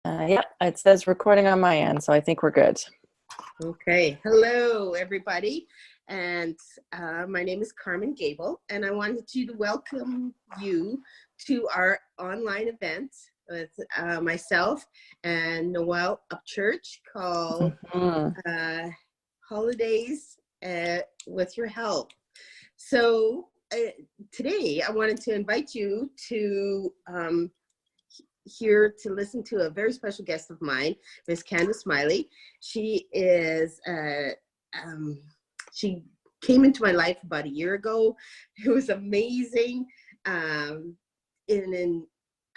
Yeah, it says recording on my end, so I think we're good. Okay. Hello, everybody. And my name is Carmen Gable, and I wanted to welcome you to our online event with myself and Noelle Upchurch called Mhm. Holidays with Your Help. So today I wanted to invite you to here to listen to a very special guest of mine, Miss Candice Smiley. She is she came into my life about a year ago. It was amazing. And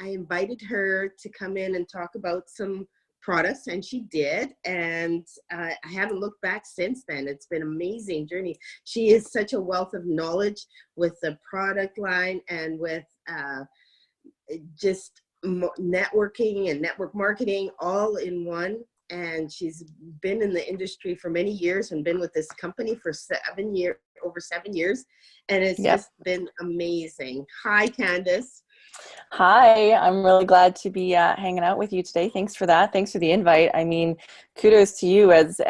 I invited her to come in and talk about some products, and she did. And I haven't looked back since then. It's been an amazing journey. She is such a wealth of knowledge with the product line and with just networking and network marketing all in one. And she's been in the industry for many years and been with this company for over 7 years. And it's Yep. just been amazing. Hi, Candice. Hi, I'm really glad to be hanging out with you today. Thanks for that. Thanks for the invite. I mean, kudos to you as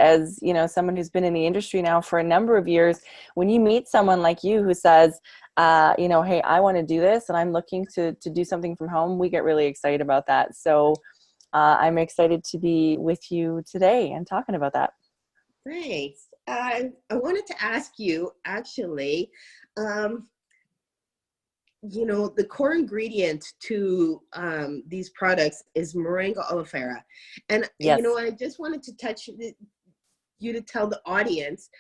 someone who's been in the industry now for a number of years. When you meet someone like you who says, hey, I want to do this and I'm looking to do something from home, we get really excited about that. So I'm excited to be with you today and talking about that. Thanks. I wanted to ask you, actually, the core ingredient to these products is moringa oleifera. And, Yes. I just wanted to touch you to tell the audience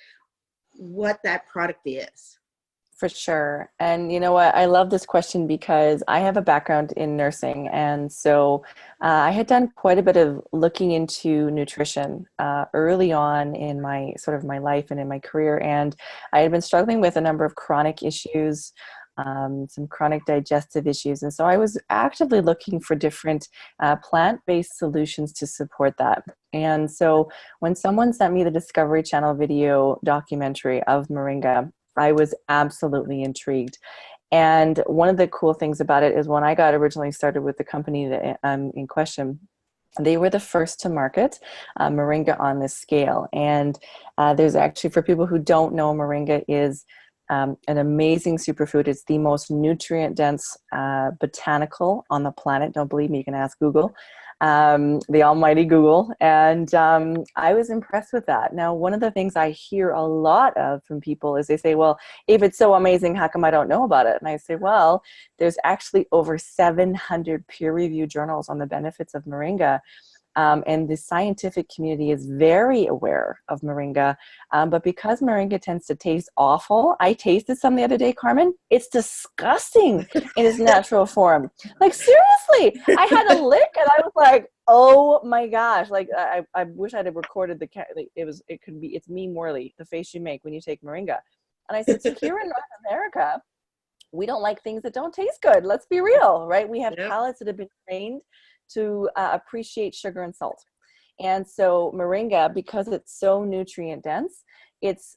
what that product is. For sure. And you know what? I love this question because I have a background in nursing. And so I had done quite a bit of looking into nutrition early on in my life and in my career. And I had been struggling with a number of chronic issues, some chronic digestive issues. And so I was actively looking for different plant-based solutions to support that. And so when someone sent me the Discovery Channel video documentary of moringa, I was absolutely intrigued. And one of the cool things about it is when I got originally started with the company that, in question, they were the first to market moringa on this scale. And there's actually, for people who don't know, moringa is an amazing superfood. It's the most nutrient-dense botanical on the planet. Don't believe me, you can ask Google, the almighty Google. And I was impressed with that. Now, one of the things I hear a lot of from people is they say, well, if it's so amazing, how come I don't know about it? And I say, well, there's actually over 700 peer-reviewed journals on the benefits of moringa. And the scientific community is very aware of moringa. But because moringa tends to taste awful, I tasted some the other day, Carmen. It's disgusting in its natural form. Like, seriously, I had a lick and I was like, oh my gosh. Like, I wish I'd have recorded it's me, Morley, the face you make when you take moringa. And I said, so here in North America, we don't like things that don't taste good. Let's be real, right? We have Yep. palates that have been trained to appreciate sugar and salt. And so moringa, because it's so nutrient dense, its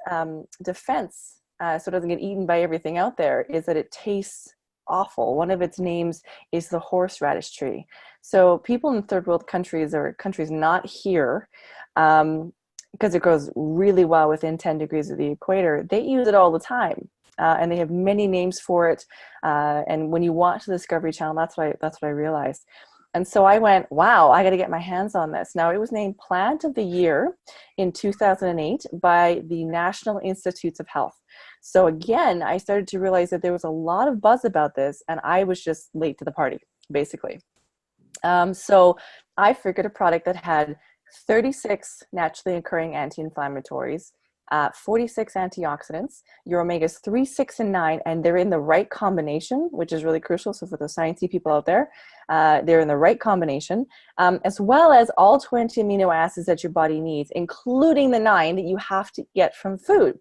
defense, so it doesn't get eaten by everything out there, is that it tastes awful. One of its names is the horseradish tree. So people in third world countries or countries not here, because it grows really well within 10 degrees of the equator, they use it all the time. And they have many names for it. And when you watch the Discovery Channel, that's what I realized. And so I went, wow, I got to get my hands on this. Now, it was named Plant of the Year in 2008 by the National Institutes of Health. So again, I started to realize that there was a lot of buzz about this, and I was just late to the party, basically. So I figured a product that had 36 naturally occurring anti-inflammatories, 46 antioxidants, your omegas 3, 6, and 9, and they're in the right combination, which is really crucial. So for the sciencey people out there, they're in the right combination, as well as all 20 amino acids that your body needs, including the 9 that you have to get from food.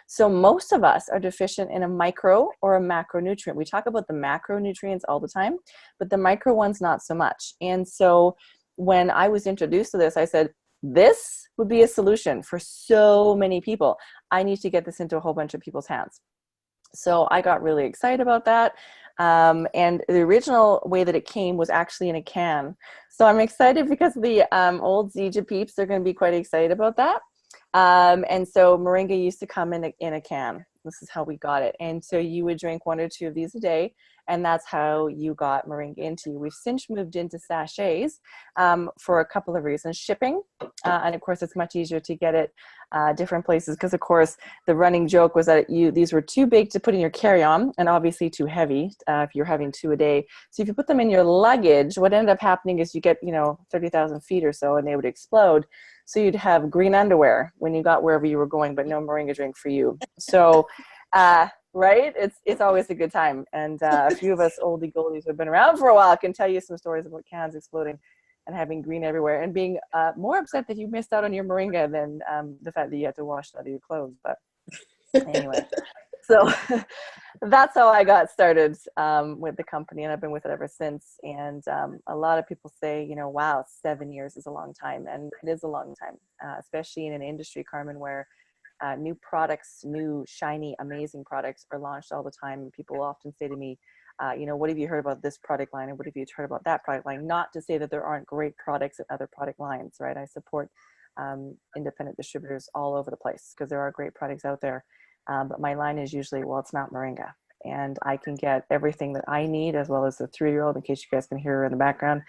So most of us are deficient in a micro or a macronutrient. We talk about the macronutrients all the time, but the micro ones not so much. And so when I was introduced to this, I said, this would be a solution for so many people. I need to get this into a whole bunch of people's hands. So I got really excited about that. And the original way that it came was actually in a can. So I'm excited because the old Zija peeps, they're going to be quite excited about that. And so moringa used to come in a can. This is how we got it. And so you would drink 1 or 2 of these a day, and that's how you got moringa into you. We've since moved into sachets for a couple of reasons. Shipping, and of course, it's much easier to get it different places because, of course, the running joke was that these were too big to put in your carry-on and obviously too heavy if you're having 2 a day. So if you put them in your luggage, what ended up happening is you get, 30,000 feet or so, and they would explode. So you'd have green underwear when you got wherever you were going, but no moringa drink for you. So, right? It's always a good time. And a few of us oldie goldies who have been around for a while can tell you some stories about cans exploding and having green everywhere and being more upset that you missed out on your moringa than the fact that you had to wash it out of your clothes. But anyway, so that's how I got started with the company, and I've been with it ever since. And a lot of people say, wow, 7 years is a long time, and it is a long time, especially in an industry, Carmen, where new products, new shiny, amazing products are launched all the time. And people often say to me, what have you heard about this product line, and what have you heard about that product line? Not to say that there aren't great products in other product lines, right? I support independent distributors all over the place because there are great products out there. But my line is usually, well, it's not moringa. And I can get everything that I need, as well as the 3-year-old, in case you guys can hear her in the background.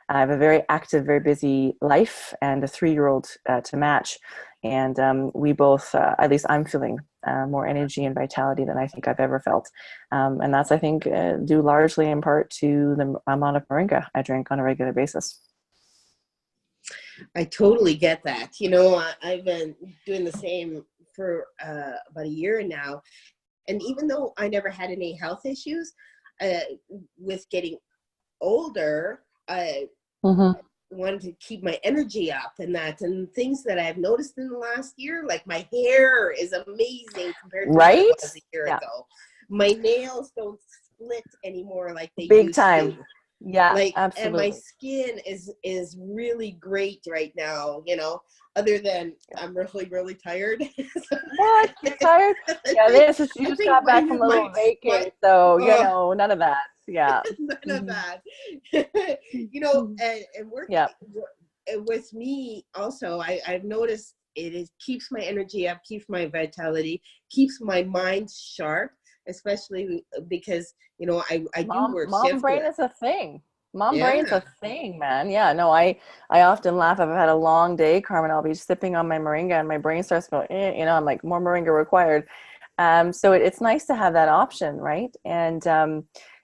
I have a very active, very busy life and a 3-year-old to match. And we both, at least I'm feeling more energy and vitality than I think I've ever felt. And that's, I think, due largely in part to the amount of moringa I drink on a regular basis. I totally get that. I've been doing the same for about a year now. And even though I never had any health issues, with getting older, I wanted to keep my energy up and that. And things that I've noticed in the last year, like my hair is amazing compared to what it was a year ago. My nails don't split anymore like they Big used time. to. Yeah, absolutely. And my skin is really great right now, other than I'm really, really tired. What? You're tired? Yeah, you just got back from a little vacay, so, none of that. Yeah. None of that. And working with me also, I've noticed it keeps my energy up, keeps my vitality, keeps my mind sharp, especially because I do work mom shift brain work. is a thing. Mom brain's a thing, man. Yeah, no, I often laugh if I've had a long day, Carmen. I'll be sipping on my moringa and my brain starts going, I'm like, more moringa required. So it's nice to have that option, right? And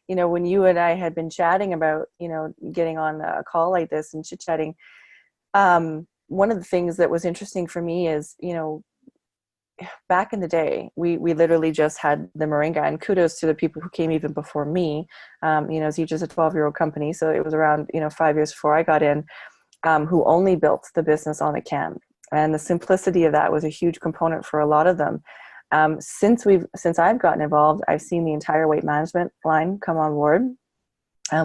when you and I had been chatting about getting on a call like this and chit chatting, one of the things that was interesting for me is back in the day, we literally just had the moringa, and kudos to the people who came even before me. Zija's a 12-year-old company, so it was around 5 years before I got in, who only built the business on a can, and the simplicity of that was a huge component for a lot of them. Since I've gotten involved, I've seen the entire weight management line come on board.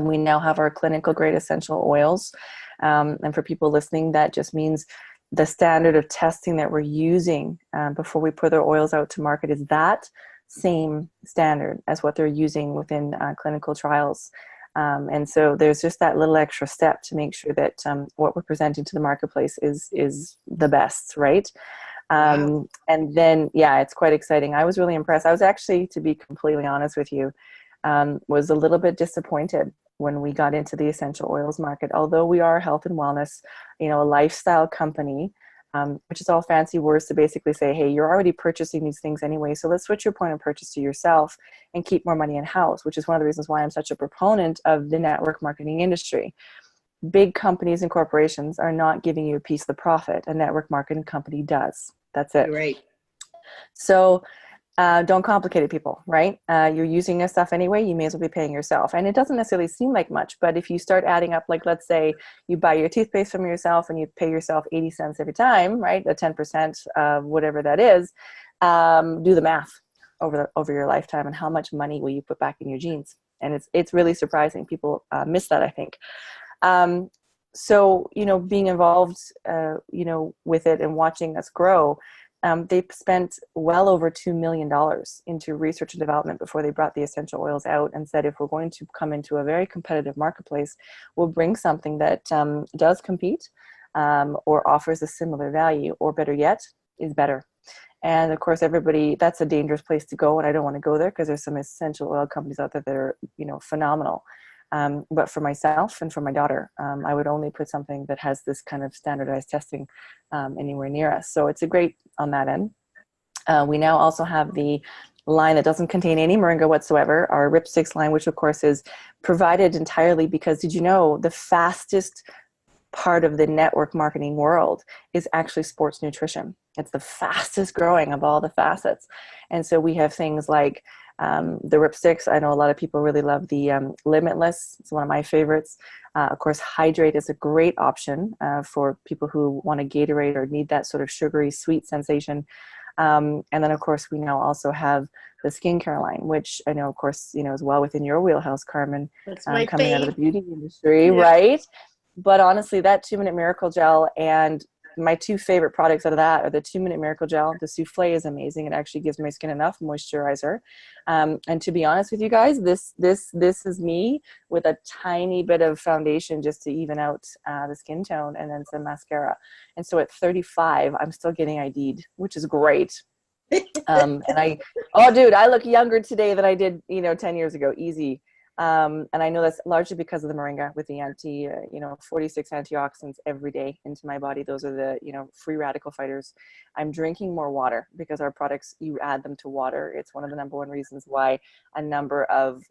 We now have our clinical grade essential oils, and for people listening, that just means the standard of testing that we're using before we put our oils out to market is that same standard as what they're using within clinical trials. And so there's just that little extra step to make sure that what we're presenting to the marketplace is the best, right? Wow. And then, it's quite exciting. I was really impressed. I was actually, to be completely honest with you, was a little bit disappointed when we got into the essential oils market. Although we are a health and wellness, a lifestyle company, which is all fancy words to basically say, hey, you're already purchasing these things anyway, so let's switch your point of purchase to yourself and keep more money in house, which is one of the reasons why I'm such a proponent of the network marketing industry. Big companies and corporations are not giving you a piece of the profit. A network marketing company does. That's it. You're right. So don't complicate it, people, right? You're using this stuff anyway, you may as well be paying yourself. And it doesn't necessarily seem like much, but if you start adding up, like let's say you buy your toothpaste from yourself and you pay yourself 80 cents every time, right? The 10% of whatever that is, do the math over your lifetime and how much money will you put back in your jeans. And it's really surprising. People miss that, I think. So, being involved, with it and watching us grow, they spent well over $2 million into research and development before they brought the essential oils out, and said, if we're going to come into a very competitive marketplace, we'll bring something that does compete, or offers a similar value, or better yet, is better. And of course, everybody, that's a dangerous place to go, and I don't want to go there, because there's some essential oil companies out there that are, phenomenal. But for myself and for my daughter, I would only put something that has this kind of standardized testing anywhere near us. So it's a great on that end. We now also have the line that doesn't contain any moringa whatsoever, our Rip6 line, which of course is provided entirely because, did you know, the fastest part of the network marketing world is actually sports nutrition. It's the fastest growing of all the facets. And so we have things like the Rip6. I know a lot of people really love the Limitless. It's one of my favorites. Of course, Hydrate is a great option for people who want to Gatorade or need that sort of sugary sweet sensation. And then of course we now also have the skincare line, which I know, of course, is well within your wheelhouse, Carmen, That's my coming out of fave. the beauty industry, Yeah. right? But honestly, that 2 Minute Miracle Gel, and my two favorite products out of that are the 2 Minute Miracle Gel. The souffle is amazing. It actually gives my skin enough moisturizer. And to be honest with you guys, this is me with a tiny bit of foundation just to even out the skin tone, and then some mascara. And so at 35, I'm still getting ID'd, which is great. And oh dude, I look younger today than I did, 10 years ago, easy. And I know that's largely because of the moringa with the 46 antioxidants every day into my body. Those are the, free radical fighters. I'm drinking more water because our products, you add them to water. It's one of the number one reasons why a number of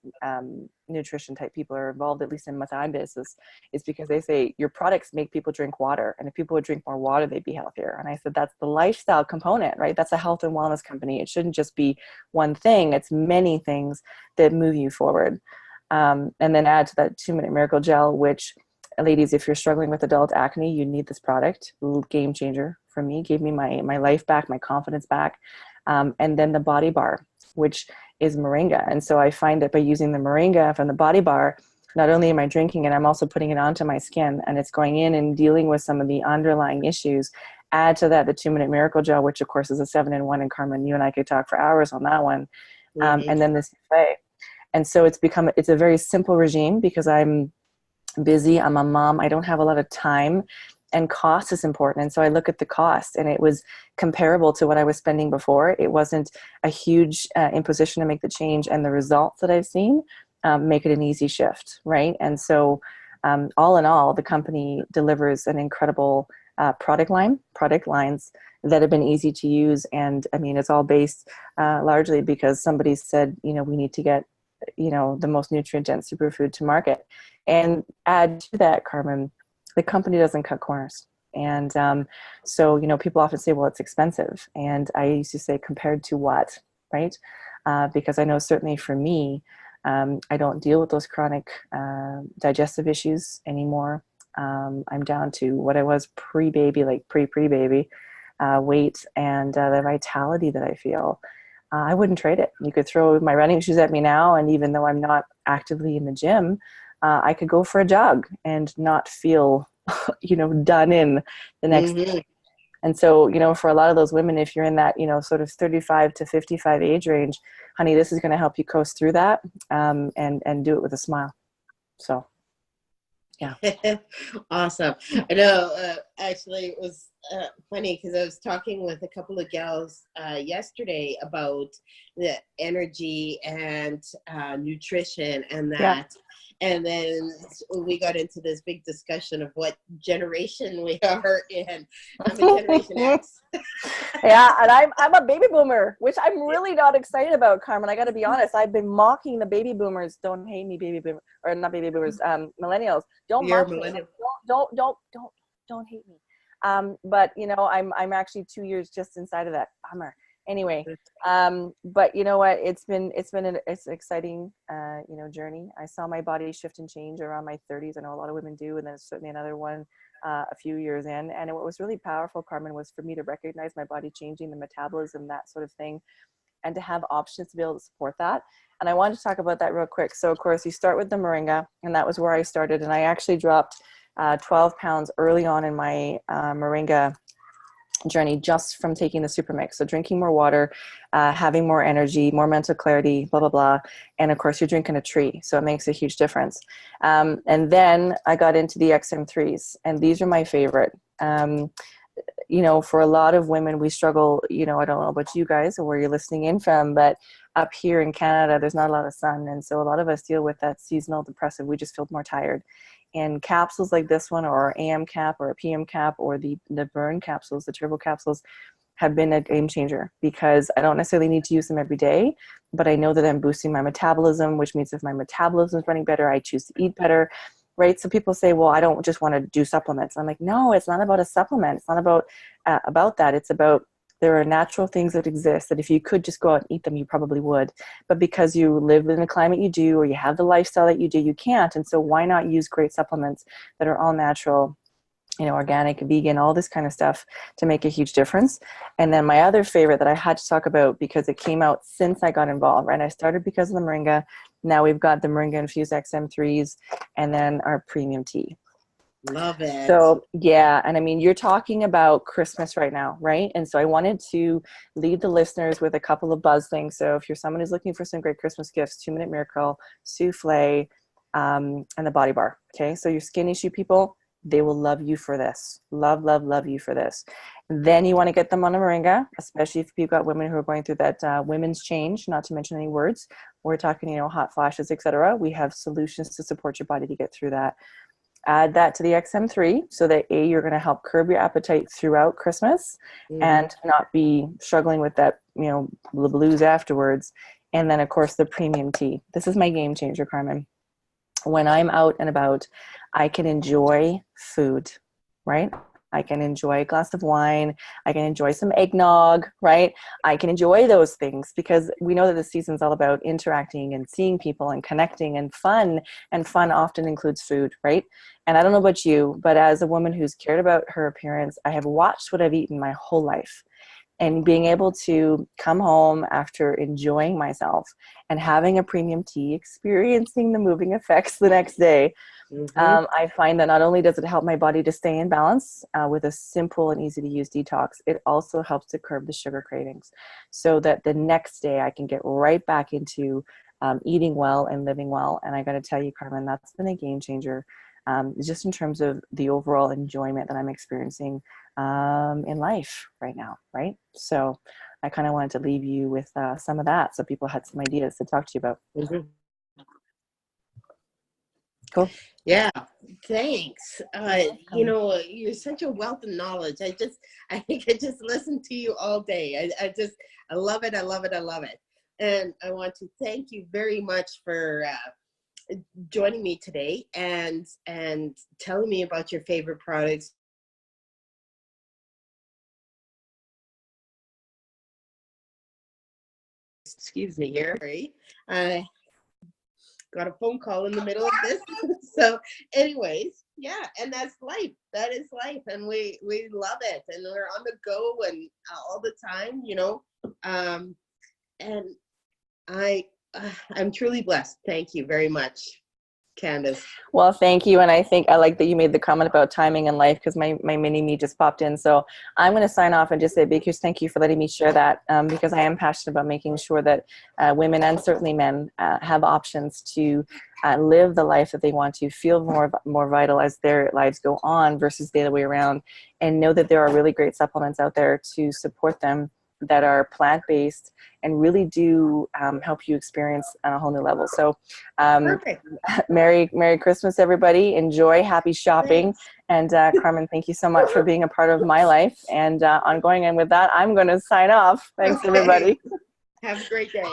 nutrition type people are involved, at least in methine business, is because they say your products make people drink water. And if people would drink more water, they'd be healthier. And I said, that's the lifestyle component, right? That's a health and wellness company. It shouldn't just be one thing. It's many things that move you forward. And then add to that 2 Minute Miracle Gel, which, ladies, if you're struggling with adult acne, you need this product. Game changer for me. Gave me my life back, my confidence back. And then the Body Bar, which is moringa. And so I find that by using the moringa from the Body Bar, not only am I drinking it, I'm also putting it onto my skin, and it's going in and dealing with some of the underlying issues. Add to that the 2 Minute Miracle Gel, which of course is a 7-in-1, and Carmen, you and I could talk for hours on that one. And then this souffle. And so it's a very simple regime because I'm busy. I'm a mom. I don't have a lot of time, and cost is important. And so I look at the cost, and it was comparable to what I was spending before. It wasn't a huge imposition to make the change, and the results that I've seen make it an easy shift, right? And so all in all, the company delivers an incredible product lines that have been easy to use. And I mean, it's all based largely because somebody said, we need to get the most nutrient dense superfood to market. And add to that, Carmen, the company doesn't cut corners. And so people often say, well, it's expensive. And I used to say, compared to what, right? Because I know certainly for me, I don't deal with those chronic digestive issues anymore. I'm down to what I was pre-baby, like pre-baby weight, and the vitality that I feel. I wouldn't trade it. You could throw my running shoes at me now, and even though I'm not actively in the gym, I could go for a jog and not feel, done in the next day. And so, for a lot of those women, if you're in that, sort of 35 to 55 age range, honey, this is going to help you coast through that and do it with a smile. So, yeah. Awesome. I know, actually, it was funny because I was talking with a couple of gals yesterday about the energy and nutrition and that. Yeah. And then we got into this big discussion of what generation we are in. I'm a Generation X. Yeah, and I'm a baby boomer, which I'm really not excited about, Carmen. I got to be honest. I've been mocking the baby boomers. Don't hate me, baby boomer, or not baby boomers, millennials. Don't You're mock me. Don't hate me. But I'm actually 2 years just inside of that. Bummer. Anyway, but you know what? It's an exciting journey. I saw my body shift and change around my 30s. I know a lot of women do, and then certainly another one a few years in. And what was really powerful, Carmen, was for me to recognize my body changing, the metabolism, that sort of thing, and to have options to be able to support that. And I wanted to talk about that real quick. So of course you start with the moringa, and that was where I started. And I actually dropped 12 pounds early on in my moringa journey just from taking the super mix. So drinking more water, having more energy, more mental clarity, blah, blah, blah. And of course you're drinking a tree. So it makes a huge difference. And then I got into the XM3s, and these are my favorite. You know, for a lot of women, we struggle, you know, I don't know about you guys or where you're listening in from, but up here in Canada, there's not a lot of sun. And so a lot of us deal with that seasonal depressive. We just feel more tired. And capsules like this one, or AM cap or a PM cap, or the burn capsules, the turbo capsules, have been a game changer, because I don't necessarily need to use them every day, but I know that I'm boosting my metabolism, which means if my metabolism is running better, I choose to eat better, right? So people say, well, I don't just want to do supplements. I'm like, no, it's not about a supplement. It's not about that. It's about, there are natural things that exist that if you could just go out and eat them, you probably would. But because you live in the climate you do, or you have the lifestyle that you do, you can't. And so why not use great supplements that are all natural, you know, organic, vegan, all this kind of stuff to make a huge difference. And then my other favorite that I had to talk about, because it came out since I got involved, right? I started because of the moringa. Now we've got the moringa infused XM3s, and then our premium tea. Love it. So yeah, and I mean, you're talking about Christmas right now, right? And so I wanted to leave the listeners with a couple of buzz things. So if you're someone who's looking for some great Christmas gifts, 2 Minute Miracle, souffle, and the body bar. Okay, so your skin issue people, they will love you for this. Love, love, love you for this. Then you want to get them on a moringa, especially if you've got women who are going through that women's change, not to mention any words. We're talking, you know, hot flashes, etc. We have solutions to support your body to get through that. Add that to the XM3 so that you're going to help curb your appetite throughout Christmas and not be struggling with that, you know, the blues afterwards. And then of course the premium tea. This is my game changer, Carmen. When I'm out and about, I can enjoy food, right? I can enjoy a glass of wine. I can enjoy some eggnog, right? I can enjoy those things because we know that the season's all about interacting and seeing people and connecting and fun. And fun often includes food, right? And I don't know about you, but as a woman who's cared about her appearance, I have watched what I've eaten my whole life. And being able to come home after enjoying myself and having a premium tea, experiencing the moving effects the next day, I find that not only does it help my body to stay in balance with a simple and easy to use detox, it also helps to curb the sugar cravings so that the next day I can get right back into eating well and living well. And I got to tell you, Carmen, that's been a game changer just in terms of the overall enjoyment that I'm experiencing in life right now, right? So I kind of wanted to leave you with some of that so people had some ideas to talk to you about. Cool. Yeah, thanks. You know, you're such a wealth of knowledge. I think I just listen to you all day. I love it. I love it. I love it. And I want to thank you very much for joining me today and telling me about your favorite products. Excuse me here. I got a phone call in the middle of this. So anyways, yeah, and that's life. That is life. And we love it. And we're on the go and all the time, you know. And I'm truly blessed. Thank you very much, Candice. Well, thank you. And I think I like that you made the comment about timing in life because my mini me just popped in. So I'm going to sign off and just say, because thank you for letting me share that because I am passionate about making sure that women and certainly men have options to live the life that they want to, feel more vital as their lives go on versus the other way around, and know that there are really great supplements out there to support them that are plant-based and really do help you experience on a whole new level. So Perfect. Merry Christmas, everybody. Enjoy, happy shopping. Thanks. And Carmen, thank you so much for being a part of my life and ongoing. And with that, I'm going to sign off. Thanks, everybody. Have a great day.